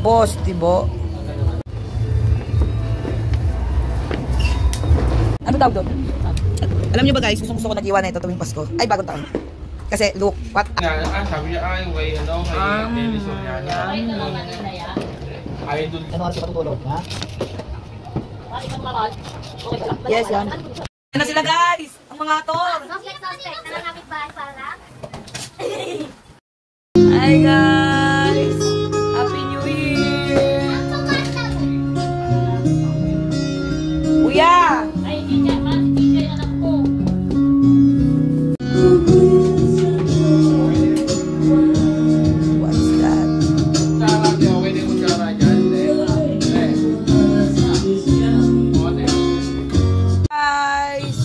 Boss, diba? Ano tawag doon? Alam niyo ba guys, gusto ko nag-iwan na ito tuwing Pasko. Ay, bagong taon. Kasi, look, what? Sabi niya, ay, way, ano, kay Nelly Soriano. Idol. Ano oras ka patutulog, ha? Yes, yan. Ano na sila guys? Ang mga actor. Hi guys! Happy New Year! Kuya! Ay, DJ anak ko. What's that? Guys!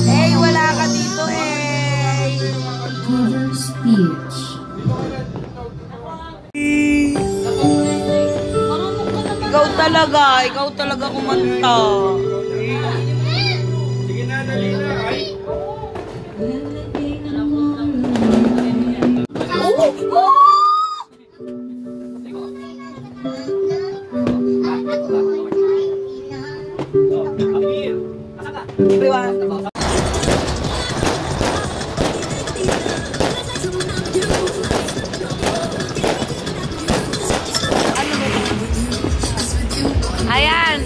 Eh, wala ka dito eh! Cover speech. Ikaw talaga kumanta. Sige na, dali na. Ay. Everyone. Ayan.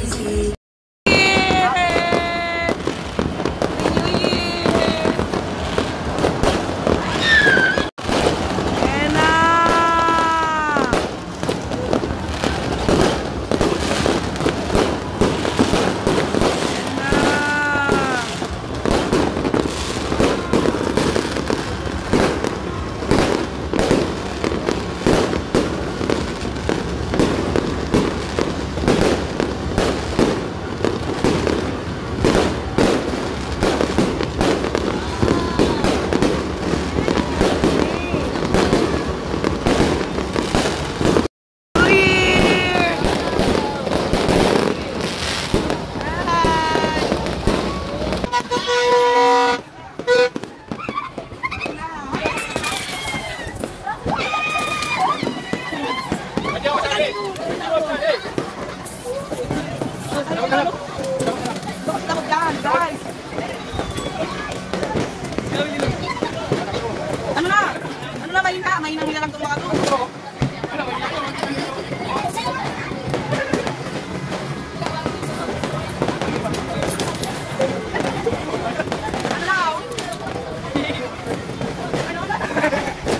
Mahina nila lang itong mga to.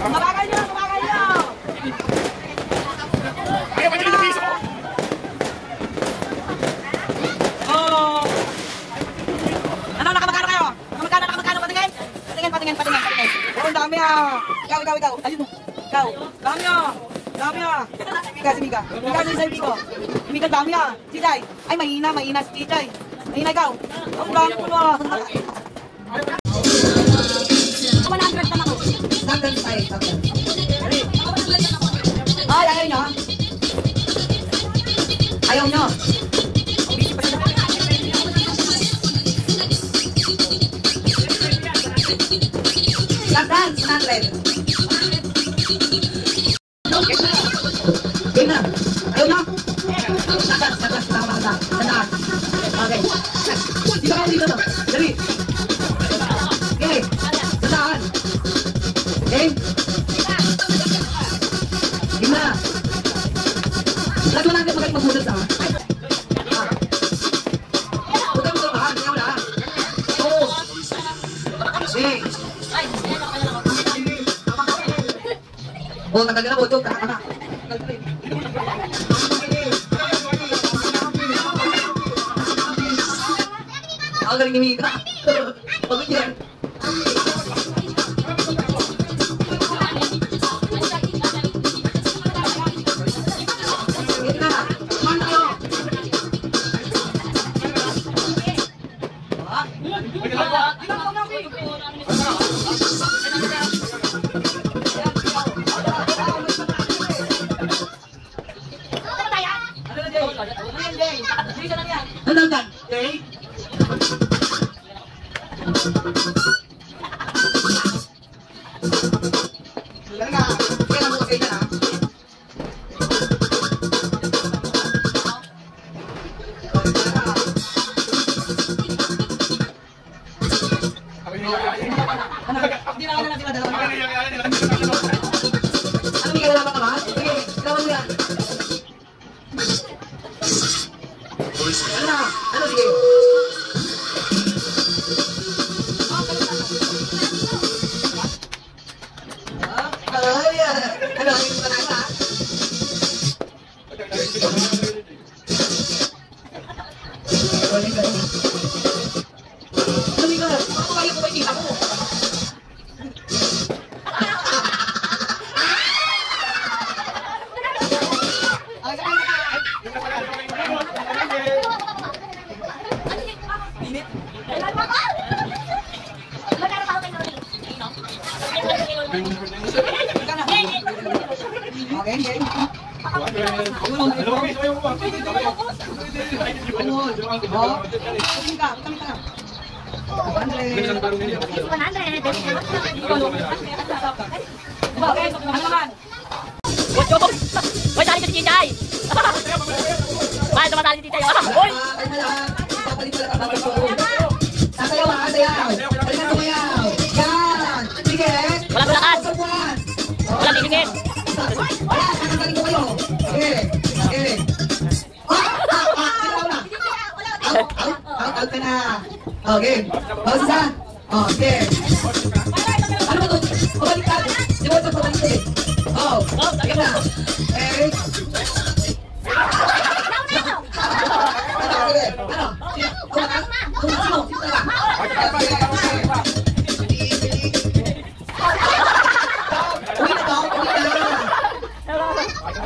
Mabagal nyo! Oh! Ano, nakamagkano kayo? Nakamagkano? Patingin. Oh, ang dami ah! Ikaw. Ayun mo. Ikaw. Dami ah. Si Mika. Mika sa isang Miko. Si Mika dami ah. Si Jai. Ay, mahina si Jai. Mahina ikaw. Ang dami mo ah. 100 naman ako. Ay, ayaw nyo. Lagdan, 100. Game na. Ayaw na. Okay. Dito kayo dito. Dali. Okay. Sasaan. Okay. Game na. Lagyan natin magmudot sa. Huwag mo tulungan. Ayaw na. Okay. Oh, tagal na po ito. Kakakana. Ako galing ni Mika. Pagod yan. Ano lang? Okay? Hindi na natin na dalawa. Ano may kalalaman ka ba? Sige, kalaman mo yan. Ano na? Ano sige? Ano? Ano ba tayo ha? Hoy, tali si Cicay! Mahal, tumatali si Cicay! Hoy! Sasayaw ha, sayaw! Sayaw! Yan! Sige! Walang lakas! Walang titingin! Kakagaling ko kayo! Sige! Sige! Out ka na! Okay! Pausa! Oh, sige! Ano ba ito? Pabalik ka! Di ba ito pabalik eh? Oh! Sige na! Okay! Ano? Sino? Uwi na to! Uwi na!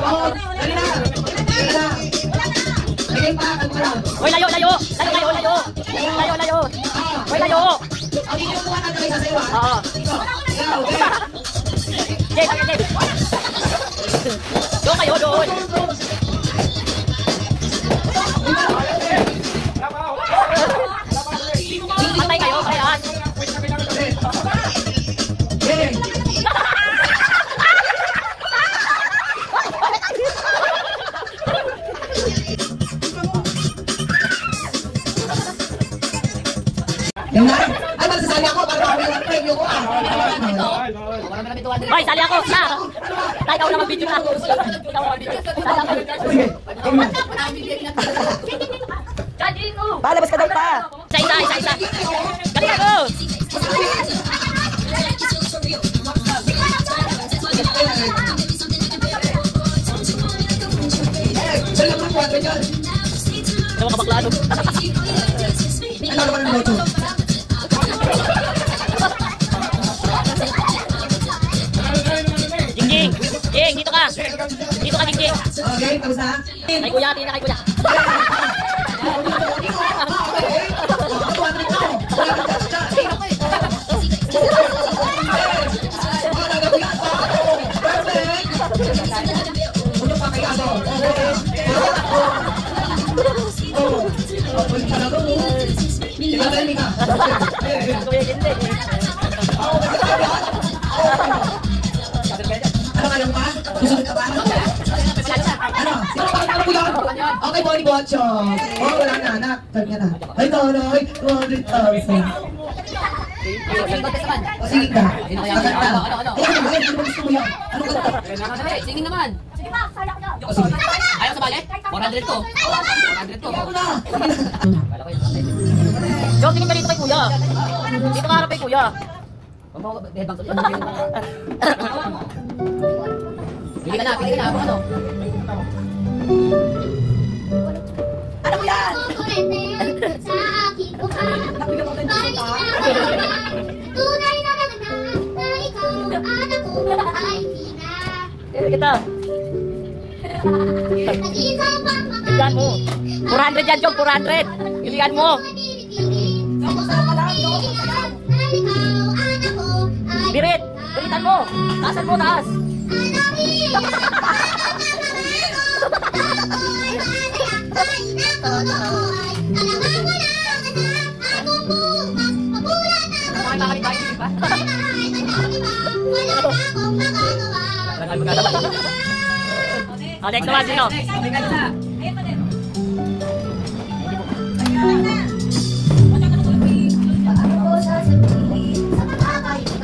Oh! Dali na! Dali na! Bigay pa! Ano ka lang? Hoy, layo, layo! Layo, layo, layo! Layo, layo! Hoy, layo! Ang inuupuan natin ay sasayaw ha? Oo. Ikaw, okay? Jay, tayo, Jay! Doon kayo, doon! Patay kayo, kailangan! Okay! Yung na? Ay, magsasali ako para makabilang premyo ko ah! Hoy, sali ako! Na! Tayo ka naman video na! Ikaw naman video! Sige! Palabas ka daw pa! Isa, isa, isa, isa! Galing ako! Saan lang ang kuwate dyan? Ano mga baklado? Ano naman ang loto? Jingjing! Jing, dito ka! Dito ka, Jingjing! Okay, tapos na? Kay kuya, tingin na kay kuya! Kuya, Jingjing! Ano ka lang pa? Susunod ka ba? Ano? Okay, Bonnie Bocho. Oh, wala na, anak. Sabi niya na. Ay, Toroy, 200,000. O, sige ka. Ano? Ano gusto mo yan? Ano ka? Singin naman. O, sige. Ayaw sa balet? 400 to. 400 to. Ako na. Jo, tingin ka dito kay kuya! Dito ka harap kay kuya! Pili ka na, pili ka na. Ano? Ano mo yan? Sa aking buhay, bakit tunay na naganap na ikaw at ako ay tira. Kita! Nag-isang pang mga Biligan mo! 400 yan, Jog! 400! Biligan mo! Birit! Bilitan mo! Taasan mo, taas! Oh, next naman, sino? Ako sasabihin sa mga kaibigan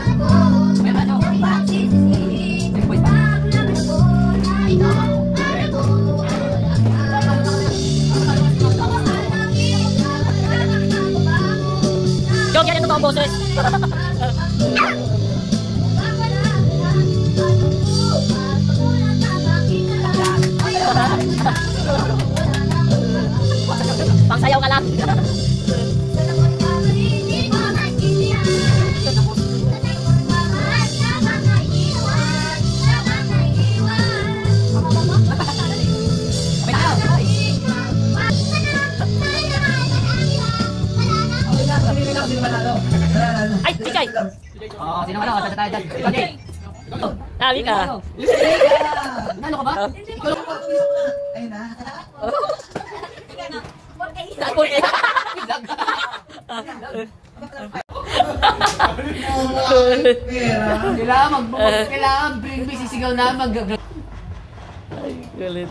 Joke yan yung totoo boses. Pangsayaw ka lang. Ay, Chichay! Oo, sino ka na? Sasa tayo dyan. Ikaw, Jay. Dami ka. Nalo ka ba? Ayun na. Ako eh. Kailangan bring me sisigaw na Ay, galit.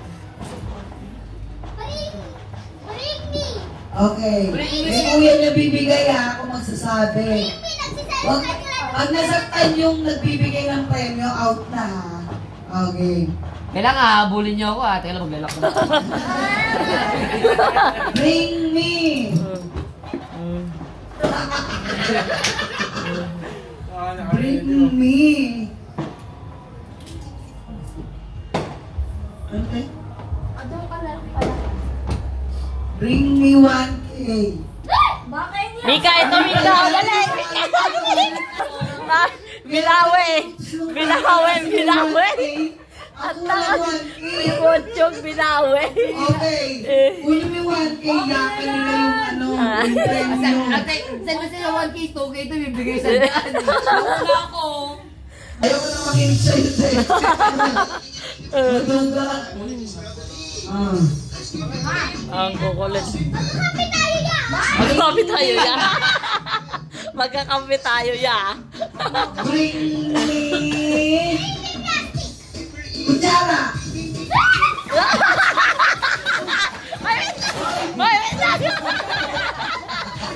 Okay. Kung yan yung bibigay ha, ako magsasabi. Pag nasaktan yung nagbibigay ng premyo, out na ha. Okay. Kailangan habulin niyo ako Teka lang, maglalak ko na. Bring me! Bring me! Okay. Bring me 1K. Mika, ito Mika. Dali. Bilawe. Bilawe. Bilawe. At takas. Ibotsyog bilawe. Okay. Kung yung may 1K, yakan nila yung ano, yung premyo. Ate, saan ba sila 1K? 2K ito, bibigay sa daan. Ayoko na makinig sa'yo, te. Matungga. Ang kukulit. Magkakampi tayo ya. Magkakampi tayo ya. Bring me... Kutsara! Wait lang.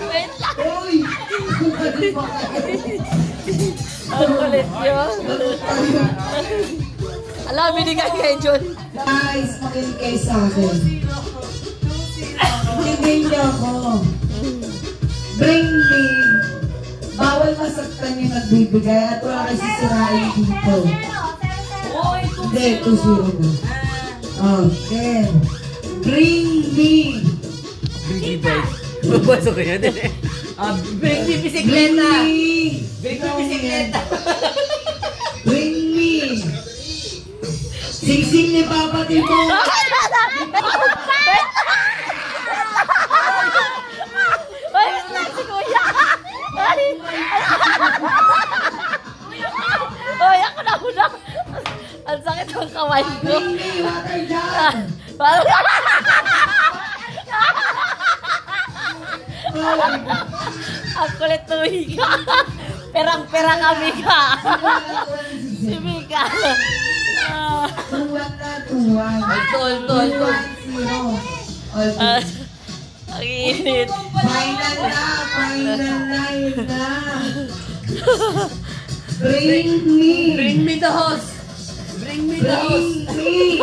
Wait lang. Uy! Ang kulit yun. Alam, binigay kay John. Guys, makinig kayo sa akin. Hindi niyo ako. Bring me. Bawal masaktan yung nagbibigay at wala kayo sisirain dito. Hindi, 2-0 na. Okay. Bring me. Bring me bike. Papasok ko yun. Bring me bisikleta. Bring me bisikleta. Bring me. Singsing ni Papa Timo. Wait lang si Kuya. Ay, ako na una. Ang sakit ng kamay ko. Bring me water jar. Ang kulit ng Mika. Perang-perang kami ka. Si Mika. Tuwan na tuwan. Tol. 1-0. Ang init. Final night na. Bring me. Bring me the host. Bring me the host. Bring me.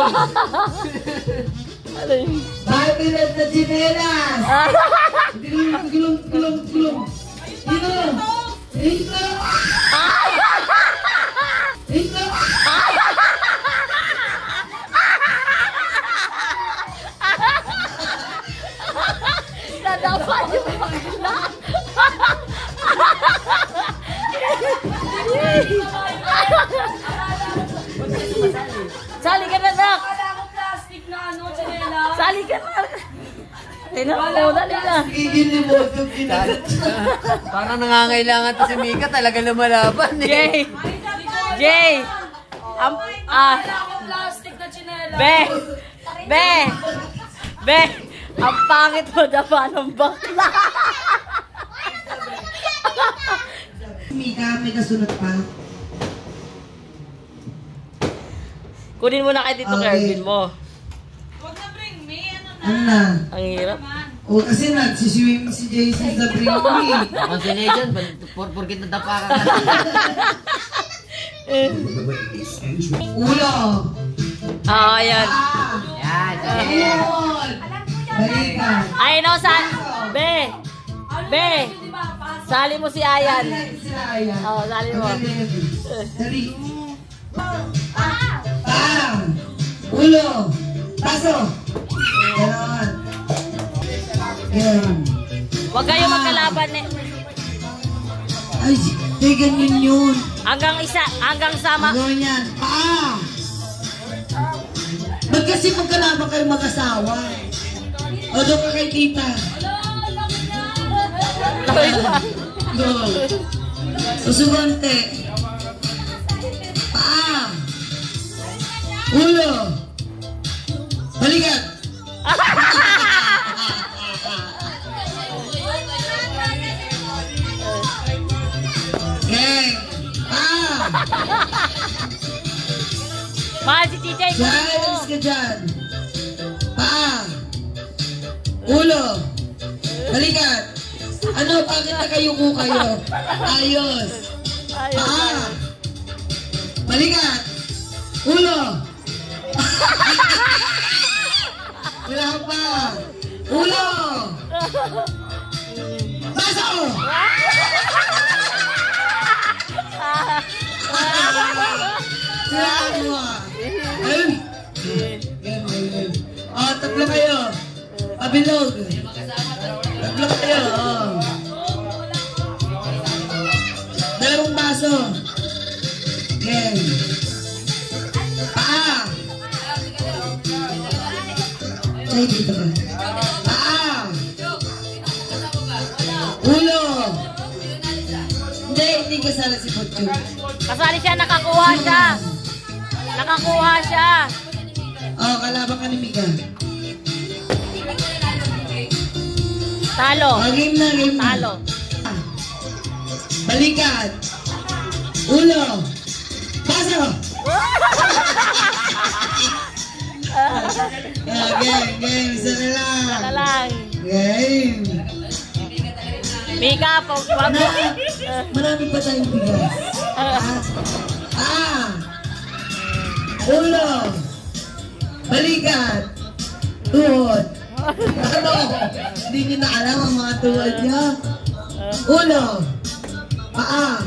Ano yun? Babilat na chinelas. Gulong. Ito. Nadapat yung bakla. Sali ka na, Nak! Sali ka na! Tinapon, dali na! Parang nangangailangan to si Mika. Talaga lumalaban eh. Jay! Be! Ang pangit mo dapa ng bakla! Mika, may kasunod pa. Kunin mo na kay Tito Kervin mo. Ano na? Ang hirap. O kasi nagsiswim si Jason sa bring me. Consolation, porkit nadapa ka. Ulo. Ayan. Yan. Balikan. Ay, no, saan? Be! Sali mo si Ayan. Sila Ayan. Oo, sali mo. Dali. Pam. Ulo. Paso. Ganon. Ganon. Huwag kayo magkalaban eh. Ay, di ganyan yun. Hanggang sama. Gawin yan. Ba't kasi magkalaban kayo mag-asawa? O doon ka kay tita. Go. Susugante. Ulo. Balikat. Gang. Mahal si Chichay. Silence ka dyan. Ulo. Balikat. Ano, bakit nakayuko kayo? Ayos. Balikat. Ulo. Wala pa. Ulo. Paso. Siraan mo. Ayun. Oh, tatlo kayo. Pabilog. Tatlo kayo. Oh. Dalawang baso. Yan. Ay, dito ka. Ulo. Hindi kasala si Potyo. Kasali siya, nakakuha siya. Nakakuha siya. Oh, kalaban ka ni Mika. Talo. Oh, game na. Talo. Balikat. Ulo. Paso. Game. Isa na lang. Talo lang. Game. Mika, pag Marami pa tayong bigas. Ulo. Balikat. Tuhod. Ano? Hindi nyo na alam ang mga tuhod nyo. Ulo. Paa.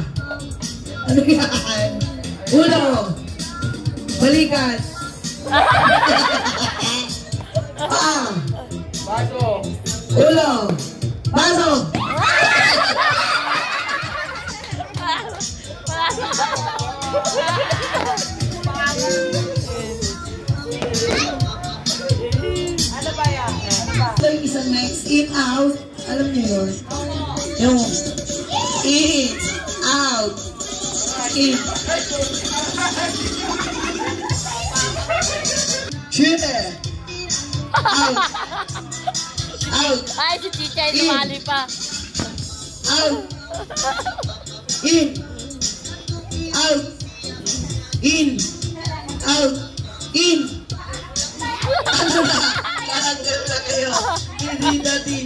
Ano yan? Ulo. Balikat. Paa. Baso. Ulo. Baso. Ano ba yan? Ito yung isang next. In, out. Alam niyo yun? Yung in, out, in. Shit! Out. Out. Ay, si Chichay, lumali pa. Out. In. Out. In. Out. In. Ano na? Karanggal na kayo. Hindi dati.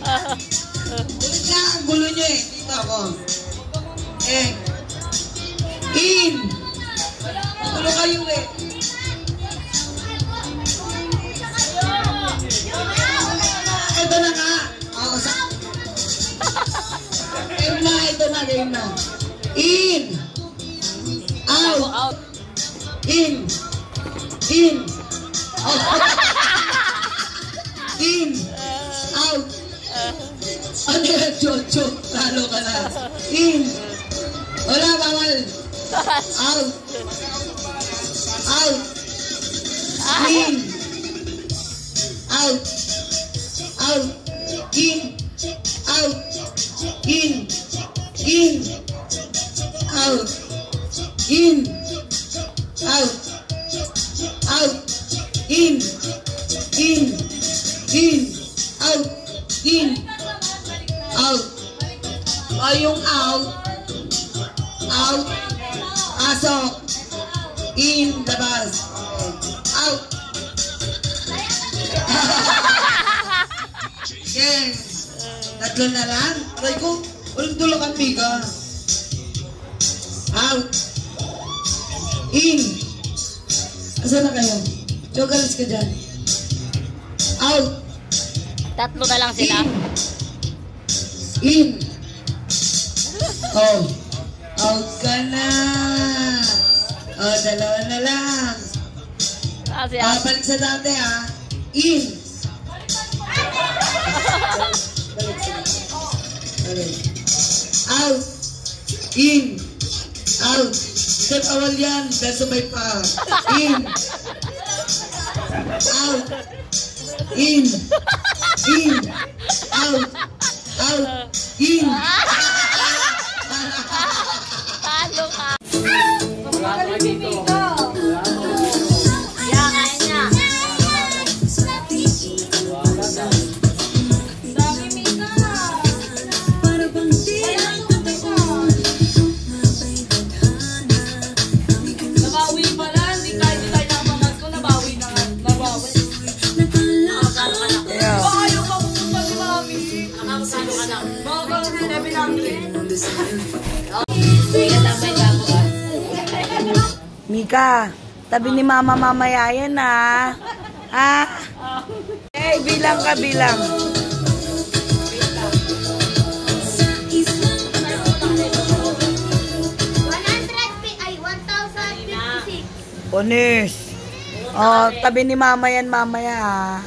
Ulit na ang gulo niya eh. Dito ako. In. Gulo kayo eh. Ito na nga. Oo, game na. In. Out. Out. In. In. Out. In. Out. Ano yan, Jojo? Talo ka na. In. Wala, bawal. Out. Out. In. Out. Out. In. Out. In. In. Out. In. Out. Out. In. In. In. Out. In. Out. O yung out. Out. Asok. In. Labas. Out. Gang. Tatlo na lang. Aray ko. Walang tulak ang biga. Out. In. Asa na kayo? Jogalis ka dyan. Out. Tatlo na lang sila. In. Oh, out ka na. Oh, dalawa na lang. Kasi Balik sa dati ah. In. Balik sa dati. Balik. Out. In. Out. Step awal yan. Dahil sumay pa. In. Out. In. In. Out. Out. In. talo ka. Wala dito. Yeah, kaya niya. Nabawi pala, hindi kahit tayo nakamangat ko, nabawi na nga. Nabawi. Baka ayaw makupunta si Mami. Nakakasalo ka na. Baka ganun sinabi namin. Sige, tambay ka ako ah. Mika, tabi ni Mama mamaya yan ah. Ha? Eh, bilang ka, bilang. 1,056. Onis. Oh, tabi ni Mama yan mamaya ah.